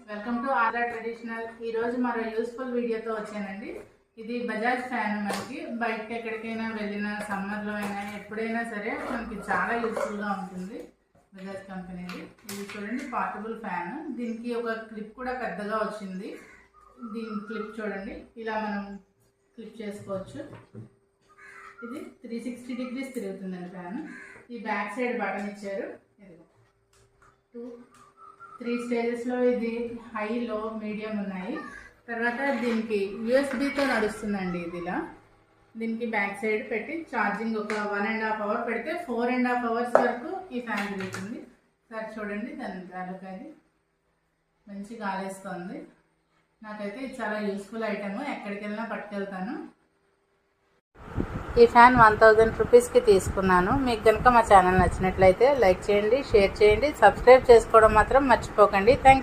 Welcome to Andhra traditional. ఈ రోజు మరో యూస్ఫుల్ వీడియోతో వచ్చానండి. ఇది బజాజ్ ఫ్యాన్. మనకి బయటకి ఎక్కడికైనా వెళ్ళినా, సమ్మర్లో అయినా ఎప్పుడైనా సరే మనకి చాలా యూస్ఫుల్గా ఉంటుంది. బజాజ్ కంపెనీది ఇది చూడండి, పోర్టబుల్ ఫ్యాన్. దీనికి ఒక క్లిప్ కూడా పెద్దగా వచ్చింది. దీని క్లిప్ చూడండి, ఇలా మనం క్లిప్ చేసుకోవచ్చు. ఇది 360 degrees తిరుగుతుందండి ఫ్యాన్. ఈ బ్యాక్ సైడ్ బటన్ ఇచ్చారు. ఇదిగో 3 స్టేజెస్లో ఇది హై, లో, మీడియం ఉన్నాయి. తర్వాత దీనికి యూఎస్బితో నడుస్తుందండి. ఇది ఇలా దీనికి బ్యాక్ సైడ్ పెట్టి ఛార్జింగ్ ఒక 1.5 hours పెడితే 4.5 hours వరకు ఈ ఫ్యాన్ తిరుగుతుంది. సార్ చూడండి, దాని గాలికి అది మంచి గాలేస్తుంది. నాకైతే ఇది చాలా యూస్ఫుల్ ఐటమ్. ఎక్కడికి వెళ్ళినా పట్టుకెళ్తాను. ఈ ఫ్యాన్ 1000 రూపీస్కి తీసుకున్నాను. మీకు కనుక మా ఛానల్ నచ్చినట్లయితే లైక్ చేయండి, షేర్ చేయండి, సబ్స్క్రైబ్ చేసుకోవడం మాత్రం మర్చిపోకండి. థ్యాంక్